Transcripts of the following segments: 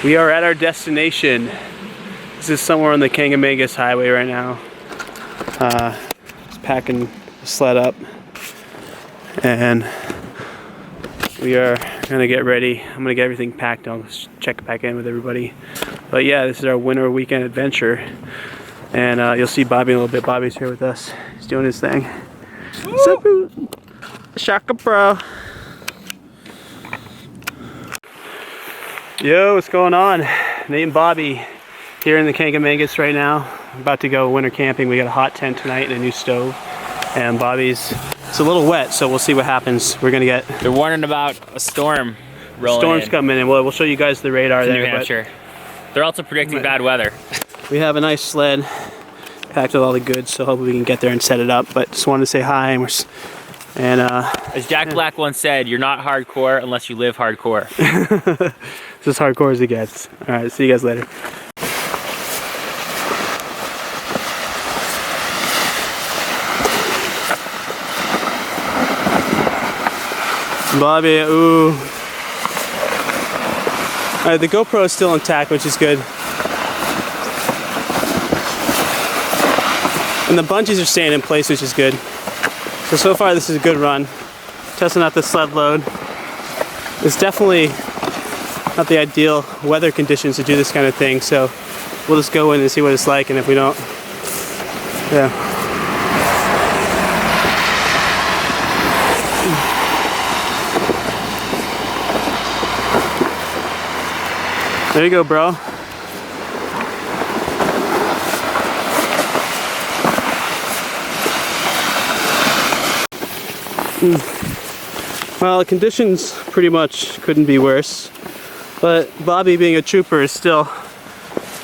We are at our destination. This is somewhere on the Kangamangas Highway right now. Just packing the sled up, and we are gonna get ready. I'm gonna get everything packed. I'll check back in with everybody. But yeah, this is our winter weekend adventure, and you'll see Bobby in a little bit. Bobby's here with us. He's doing his thing. So, Shaka bro. Yo, what's going on? Nate and Bobby here in the Kangamangas right now. I'm about to go winter camping. We got a hot tent tonight and a new stove. And Bobby's, it's a little wet, so we'll see what happens. We're gonna get... They're warning about a storm rolling Storm's coming in. We'll show you guys the radar there. New Hampshire. They're also predicting bad weather. We have a nice sled packed with all the goods, so hopefully we can get there and set it up. But just wanted to say hi, and as Jack Black once said, you're not hardcore unless you live hardcore. It's as hardcore as it gets. All right, see you guys later. Bobby, ooh. All right, the GoPro is still intact, which is good. And the bungees are staying in place, which is good. So far this is a good run. Testing out the sled load. It's definitely not the ideal weather conditions to do this kind of thing, so we'll just go in and see what it's like, and if we don't, yeah. There you go, bro. Well, the conditions pretty much couldn't be worse, but Bobby, being a trooper, is still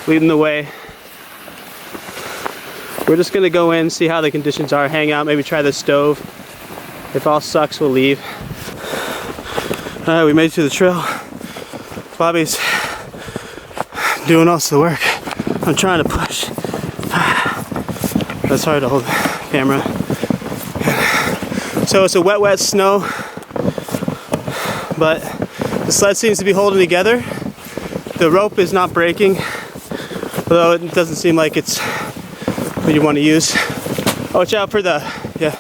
leading the way. We're just gonna go in, see how the conditions are, hang out, maybe try the stove. If all sucks, we'll leave. Alright, we made it to the trail. Bobby's doing most of the work. I'm trying to push. That's hard to hold the camera. So it's a wet snow, but the sled seems to be holding together. The rope is not breaking, although it doesn't seem like it's what you want to use. Oh, watch out for the, yeah.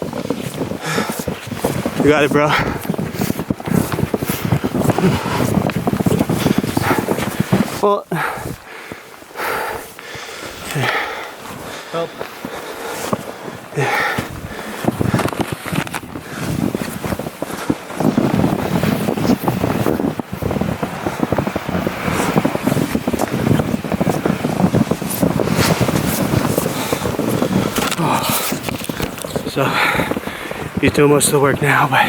You got it, bro. Well, help. Yeah. So he's doing most of the work now, but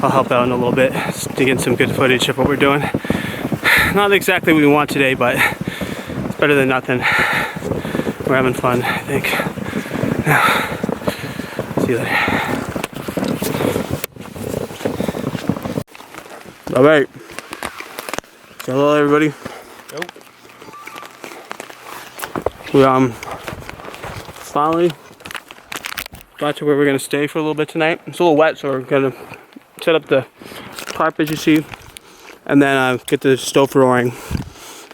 I'll help out in a little bit just to get some good footage of what we're doing. Not exactly what we want today, but it's better than nothing. We're having fun, I think. See you later. All right. Say hello, everybody. Nope. We finally got to where we're gonna stay for a little bit tonight. It's a little wet, so we're gonna set up the tarp, as you see, and then get the stove roaring,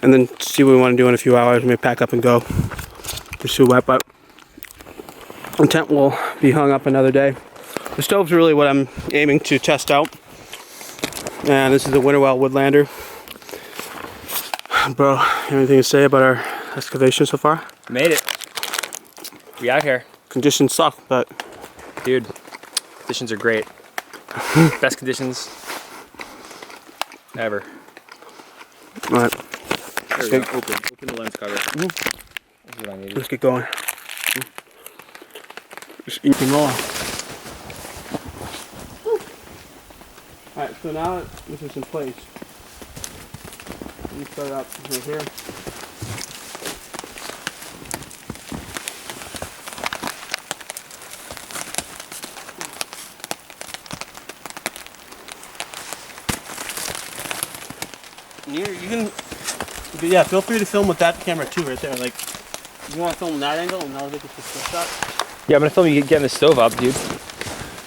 and then see what we want to do in a few hours. Maybe pack up and go. It's too wet, but the tent will be hung up another day. The stove's really what I'm aiming to test out, and this is the Winnerwell Woodlander. Bro, anything to say about our excavation so far? Made it. We out here. Conditions suck, but dude, conditions are great. Best conditions ever. All right. There we go. Open the lens cover. That's what I needed. Let's get going. Just eat and roll. Alright, so now this is in place. Let me start up right here. You can, yeah, feel free to film with that camera too, right there. Like, you want to film that angle, and I'll get this still shot. Yeah, I'm gonna film you getting the stove up, dude.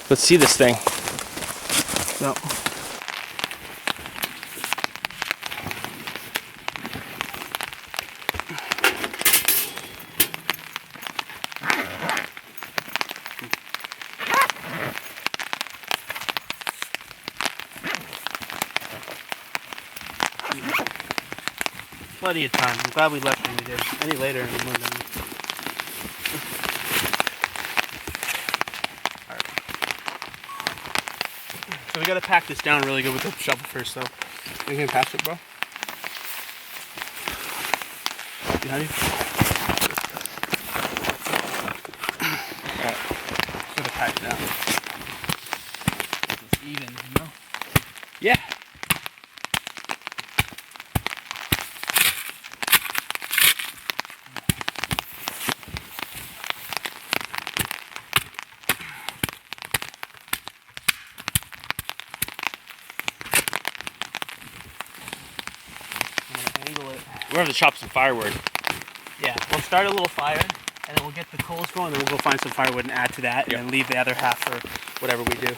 Let's see this thing. No. plenty of time. I'm glad we left when we did. Any later in the morning. Alright. So we gotta pack this down really good with the shovel first, though. You can pass it, bro? Behind you? Alright. So to pack it down. It's even, you know? Yeah. Angle it. We're gonna chop some firewood. Yeah, we'll start a little fire, and then we'll get the coals going, and then we'll go find some firewood and add to that, and then leave the other half for whatever we do.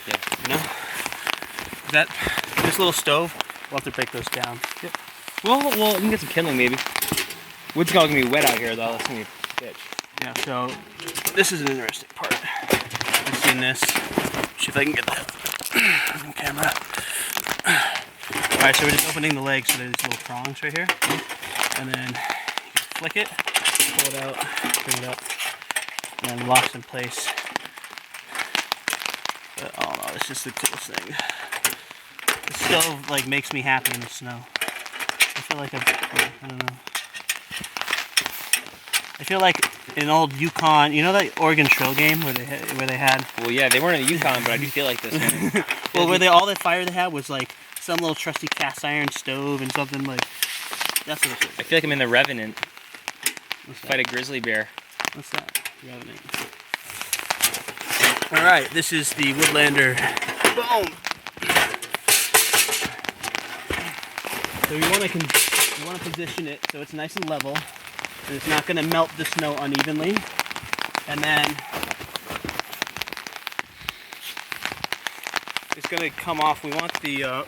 Yeah. You know? That this little stove, we'll have to break those down. Yep. Well, we can get some kindling maybe. Wood's gonna be wet out here though. That's gonna be a bitch. Yeah. So this is an interesting part. I've seen this. See if I can get that on camera. All right, so we're just opening the legs, so there's these little prongs right here, and then you flick it, pull it out, bring it up, and then locks in place. But oh no, it's just the coolest thing. The stove like makes me happy in the snow. I feel like I don't know. I feel like in old Yukon, you know that Oregon Trail game where they had. Well, yeah, they weren't in the Yukon, but I do feel like this one. Well, where all that fire they had was like some little trusty cast iron stove and something like. That's what it is. I feel like I'm in the Revenant. What's that? Fight a grizzly bear. What's that? Revenant. All right, this is the Woodlander. Boom. So we want to position it so it's nice and level, and it's not going to melt the snow unevenly. And then it's going to come off. We want the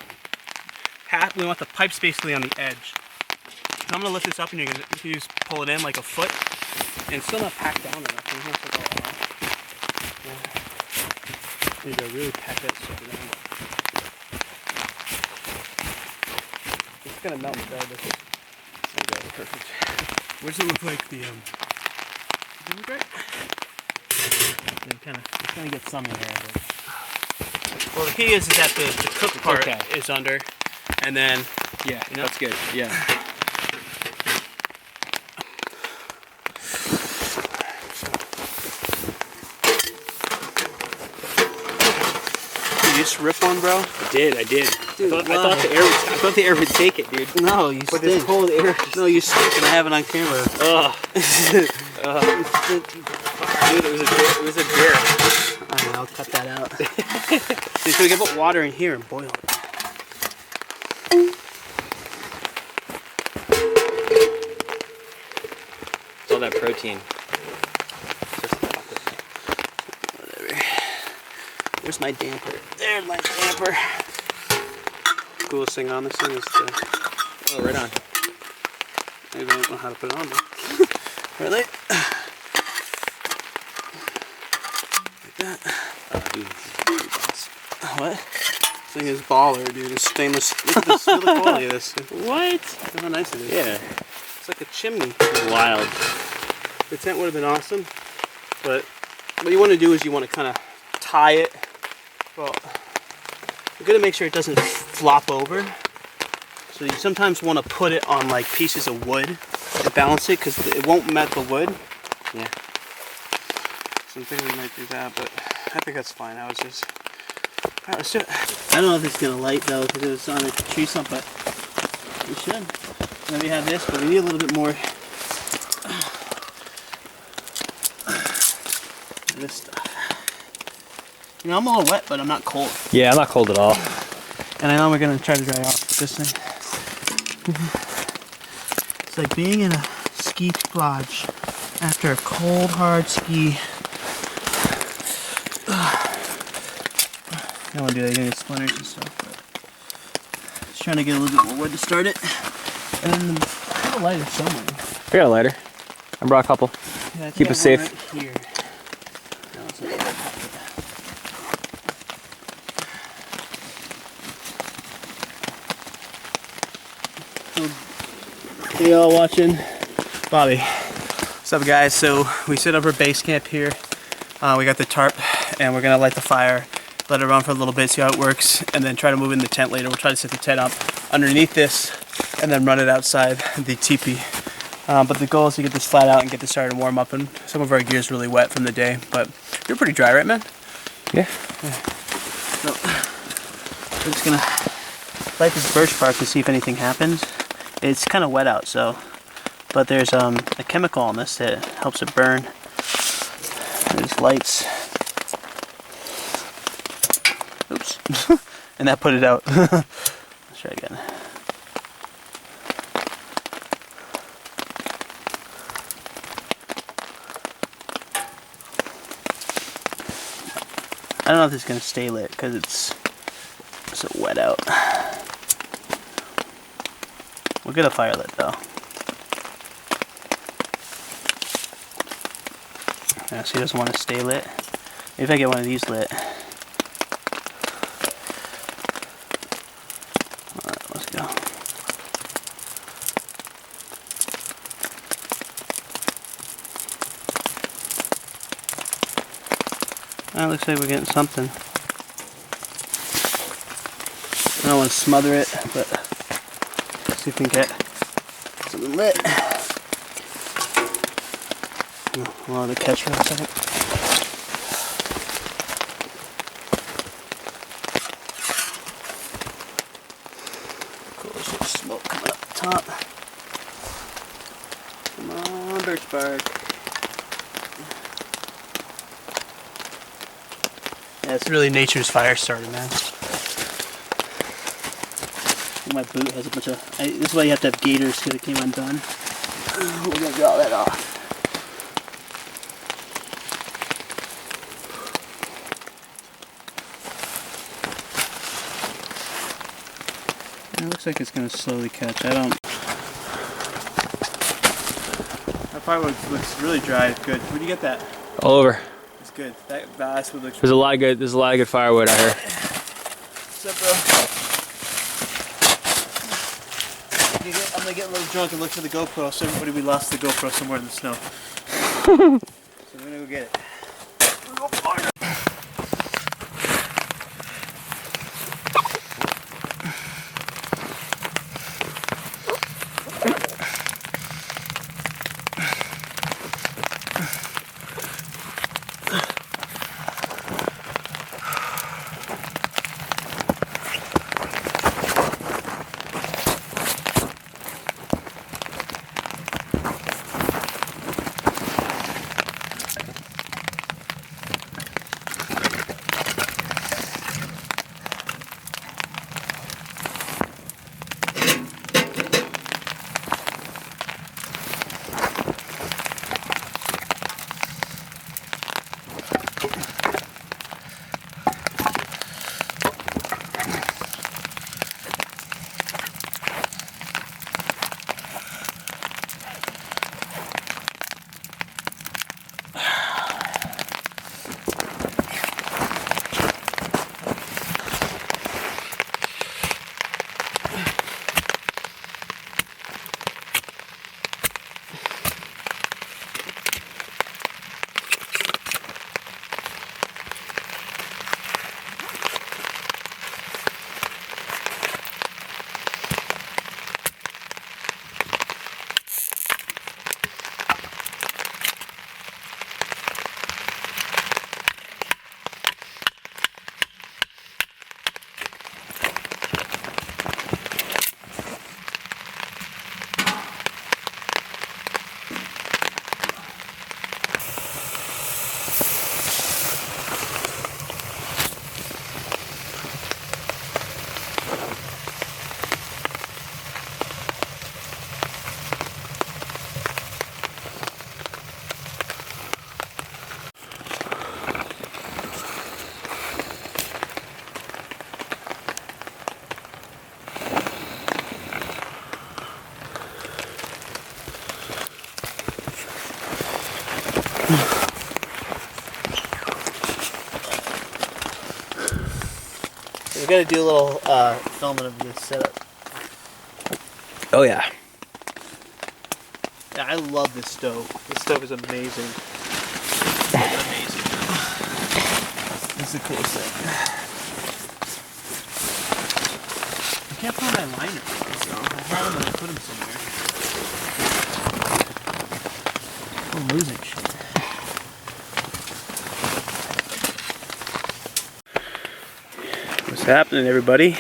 pipes basically on the edge. So I'm going to lift this up, and you can just pull it in like a foot, and it's still not packed down enough. Need to really pack that stuff down. It's gonna melt regardless. Okay, perfect. What does it look like? The does it look right? Kind of get some in there. But... Well, the key is that the cook part is under, and then Yeah, you know? that's good. Yeah. You just rip one, bro. I did. Dude, I thought the air would take it, dude. No, you But stink. this cold air. No, you stink, and I have it on camera. Ugh. Dude, it was a dare. Alright, I'll cut that out. So we can put water in here and boil it. It's all that protein. Whatever. Where's my damper? There's my damper. Coolest thing on this thing is the... Oh, right on. I don't know how to put it on though. Really? Like that. What? This thing is baller, dude. It's stainless. Look at this. Look at the quality of this. What? Look how nice it is. Yeah. It's like a chimney. Wild. The tent would have been awesome, but what you want to do is you want to kind of tie it. Well, you're gonna make sure it doesn't flop over. So you sometimes want to put it on like pieces of wood to balance it, because it won't melt the wood. Yeah. So I'm thinking we might do that, but I think that's fine. I was just. Alright, let's do it. I don't know if it's gonna light though, because it was on a tree stump, but we should. Then we have this, but we need a little bit more. This stuff. You know, I'm all wet, but I'm not cold. Yeah, I'm not cold at all. And I know we're gonna try to dry off with this thing. It's like being in a ski lodge after a cold, hard ski. I don't want to do that, you're gonna get splinters and stuff. But just trying to get a little bit more wood to start it. And then I have a lighter somewhere. I got a lighter. I brought a couple. Yeah, I think Keep I us have one safe. right here. No, it's not that. So, Hey y'all watching? Bobby. What's up guys? So we set up our base camp here. We got the tarp and we're gonna light the fire, let it run for a little bit, see how it works, and then try to move in the tent later. We'll try to set the tent up underneath this and then run it outside the teepee. But the goal is to get this flat out and get this started and warm up, and some of our gear is really wet from the day, but you're pretty dry, right man? Yeah. So we're just gonna light this birch bark to see if anything happens. It's kind of wet out, so, but there's a chemical on this that helps it burn. There's lights. Oops. And that put it out. Let's try again. I don't know if this is going to stay lit because it's so wet out. We'll get a fire lit though. Yeah, so he doesn't want to stay lit. Maybe if I get one of these lit. Alright, let's go. That looks like we're getting something. I don't want to smother it, but let's see if we can get something lit. I'll let it catch for a second. Cool, there's some smoke coming up the top. Come on, birch bark. Yeah, it's really nature's fire starter, man. My boot has a bunch of... this is why you have to have gaiters, because it came undone. We're going to get all that off. It looks like it's going to slowly catch. I don't... That firewood looks really dry. It's good. Where'd you get that? All over. It's good. That basswood looks... There's a lot of good firewood out here. What's up, bro? I'm gonna get a little drunk and look for the GoPro. So everybody, we lost the GoPro somewhere in the snow. So we're gonna go get it. We're gonna go find it. We gotta do a little filming of this setup. Oh yeah. Yeah, I love this stove. This stove is amazing. Amazing. This is the coolest thing. I can't find my liner, so I had them and I put them somewhere. I'm losing shit. What's happening, everybody?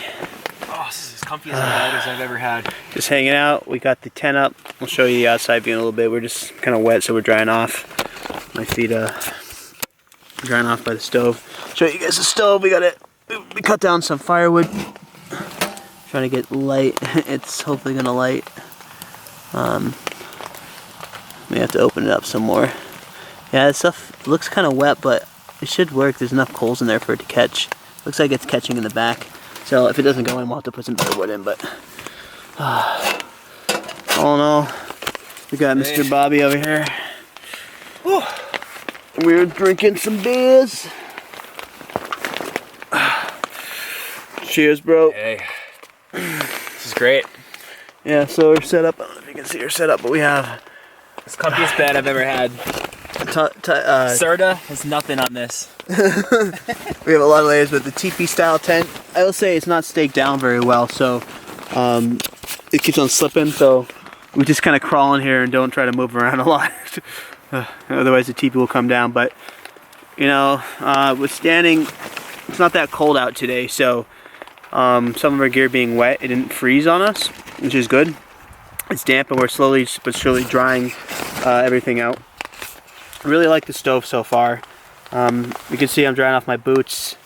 Oh, this is as comfy as a bed as I've ever had. Just hanging out. We got the tent up. We'll show you the outside view in a little bit. We're just kind of wet, so we're drying off. My feet drying off by the stove. Show you guys the stove. We cut down some firewood. Trying to get light. It's hopefully gonna light. We have to open it up some more. Yeah, this stuff looks kind of wet, but it should work. There's enough coals in there for it to catch. Looks like it's catching in the back. So if it doesn't go in, we'll have to put some better wood in. But all in all, we got Mr. Bobby over here. Whew. We're drinking some beers. Cheers, bro. Hey, this is great. Yeah, so we're set up. I don't know if you can see our setup, but we have It's the comfiest bed I've ever had. Serta has nothing on this. we have a lot of layers with the teepee style tent. I will say it's not staked down very well, so it keeps on slipping. So we just kind of crawl in here and don't try to move around a lot. Otherwise the teepee will come down. But you know, withstanding, it's not that cold out today, so some of our gear being wet, it didn't freeze on us, which is good. It's damp and we're slowly but surely drying everything out. I really like the stove so far. You can see I'm drying off my boots.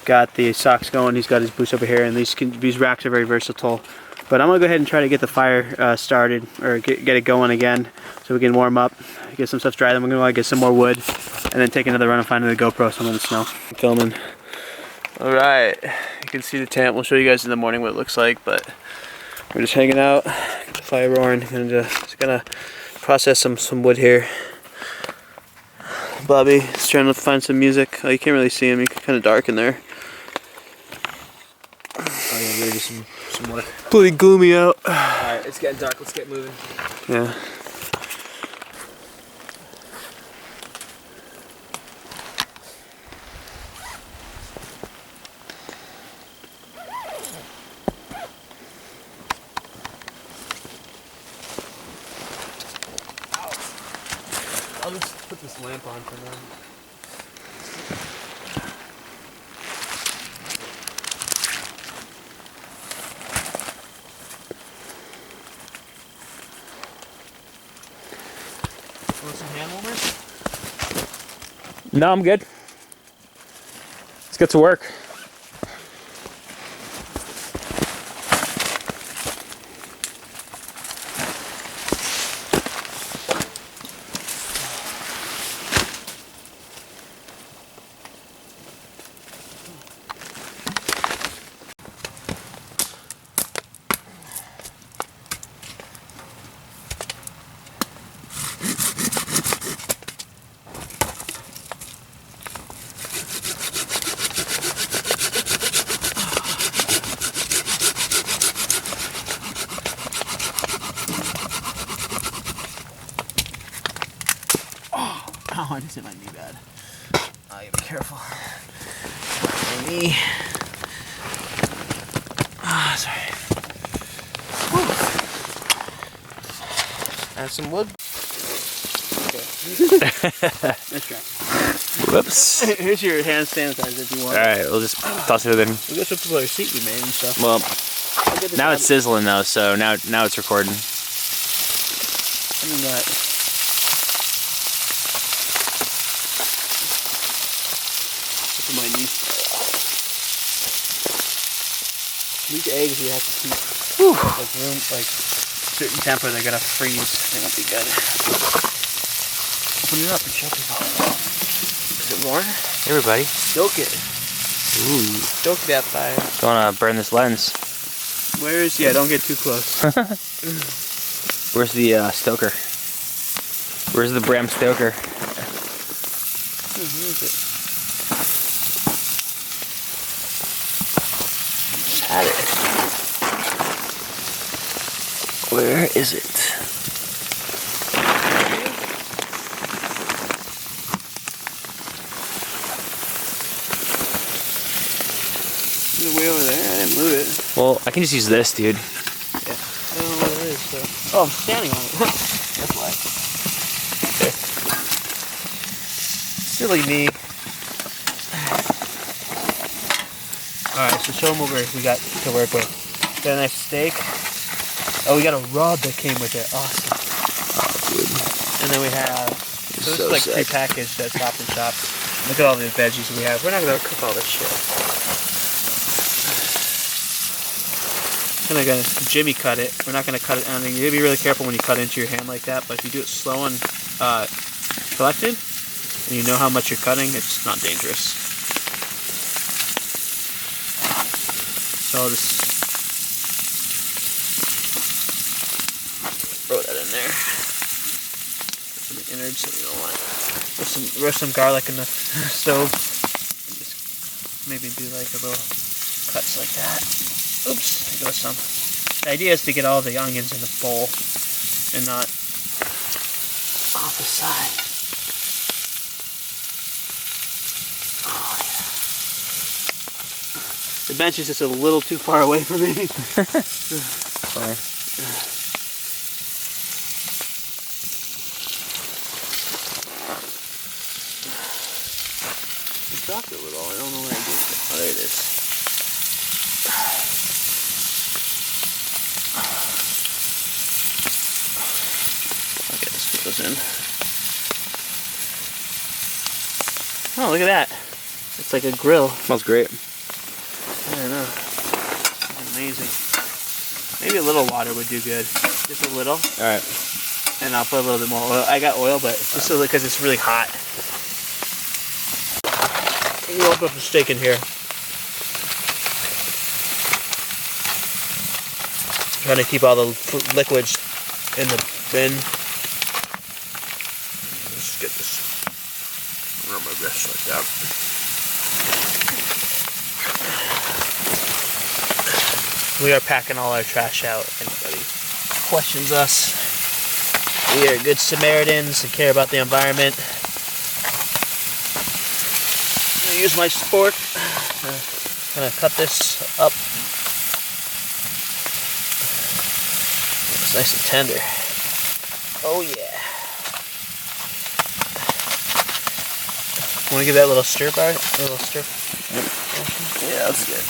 Got the socks going. He's got his boots over here, and these racks are very versatile. But I'm gonna go ahead and try to get the fire started, or get it going again, so we can warm up, get some stuff dry. Then we're gonna get some more wood, and then take another run and find another GoPro somewhere in the snow. I'm filming. All right, you can see the tent. We'll show you guys in the morning what it looks like, but we're just hanging out, got the fire roaring, and just gonna process some wood here. Bobby is trying to find some music. Oh, you can't really see him. He's kind of dark in there. Oh yeah, we're just some work. Pretty gloomy out. Alright, it's getting dark. Let's get moving. Yeah. I'll just put this lamp on for now. Want some hand warmers? No, I'm good. Let's get to work. Oh, I just hit my knee bad. Oh, you be careful. My knee. Ah, sorry. Whew. Add some wood. Okay. Nice try. Whoops. Here's your hand sanitizer if you want. Alright, we'll just toss it in. We got some people our seat we made and stuff. Well, now it's sizzling though, so now it's recording. I mean that. My knees. These eggs we have to keep like room, like certain temper. They're gonna freeze. They won't be good. Open it up and show people. Is it warm? Hey everybody. Stoke it. Ooh. Stoke that fire. Don't wanna burn this lens. Where is? Yeah, don't get too close. Where's the stoker? Where's the Bram Stoker? Where is it? At it. Where is it? Is it way over there? I didn't move it. Well, I can just use this, dude. Yeah. I don't know what it is. So. Oh, I'm standing on it. That's why. There. Silly me. Alright, so show them what we got to work with. Got a nice steak. Oh, we got a rub that came with it. Awesome. Oh, dude. And then we have, so this is like sick. prepackaged at Stop and Shop. Look at all the veggies we have. We're not going to cook all this shit. And again, Jimmy cut it. We're not going to cut it. I mean, you gotta be really careful when you cut into your hand like that. But if you do it slow and collected, and you know how much you're cutting, it's not dangerous. So I'll just throw that in there. Some innards that we don't want. Roast some garlic in the stove. And just maybe do like a little cuts like that. Oops, there goes some. The idea is to get all the onions in the bowl and not off the side. Oh, yeah. The bench is just a little too far away from me. Sorry. I dropped it a little. I don't know where I did it. Oh, there it is. Okay, let's put those in. Oh, look at that. It's like a grill. Smells great. I don't know. Amazing. Maybe a little water would do good. Just a little. Alright. And I'll put a little bit more oil. I got oil, but just so because it's really hot. We'll open up the steak in here. Trying to keep all the liquids in the bin. Let's get this around my wrist like that. We are packing all our trash out. If anybody questions us, we are good Samaritans and care about the environment. I'm gonna use my fork. Gonna cut this up. It's nice and tender. Oh yeah. Want to give that a little stir bar? A little stir? Yeah, that's good.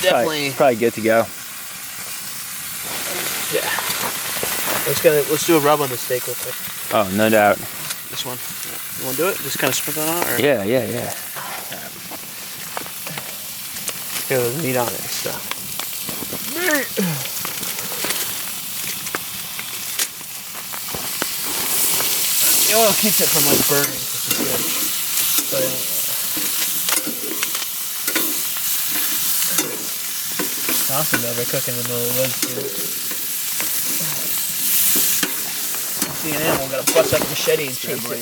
Definitely. Probably good to go. Yeah. Let's do a rub on the steak real quick. Oh, no doubt. This one. You want to do it? Just kind of sprinkle it on it? Or? Yeah. Here, there's meat on it and stuff. Meat! The oil keeps it from like burning, which is good. But, awesome though, they're cooking in the middle of the woods too. See an animal, gotta bust out the machete and chase it.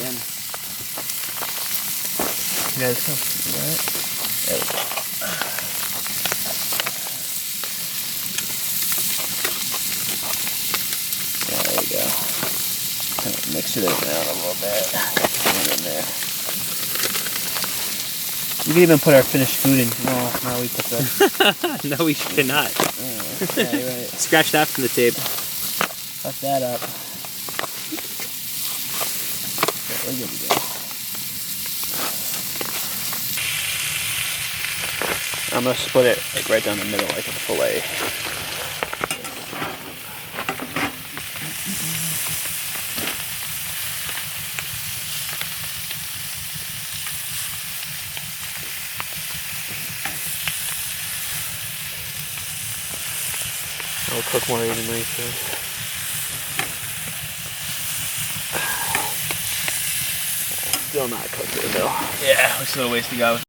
You guys come. Alright. There we go. There we go. Kind of mix it around a little bit. Put it in there. You can even put our finished food in. No, we put the... No, we cannot. Yeah, you're right. Scratch that from the tape. Fuck that up. Okay, we're good to go. I'm gonna split it like right down the middle like a fillet. I'll cook more evenly too. Still not cooked though. Yeah, we still have a ways to go.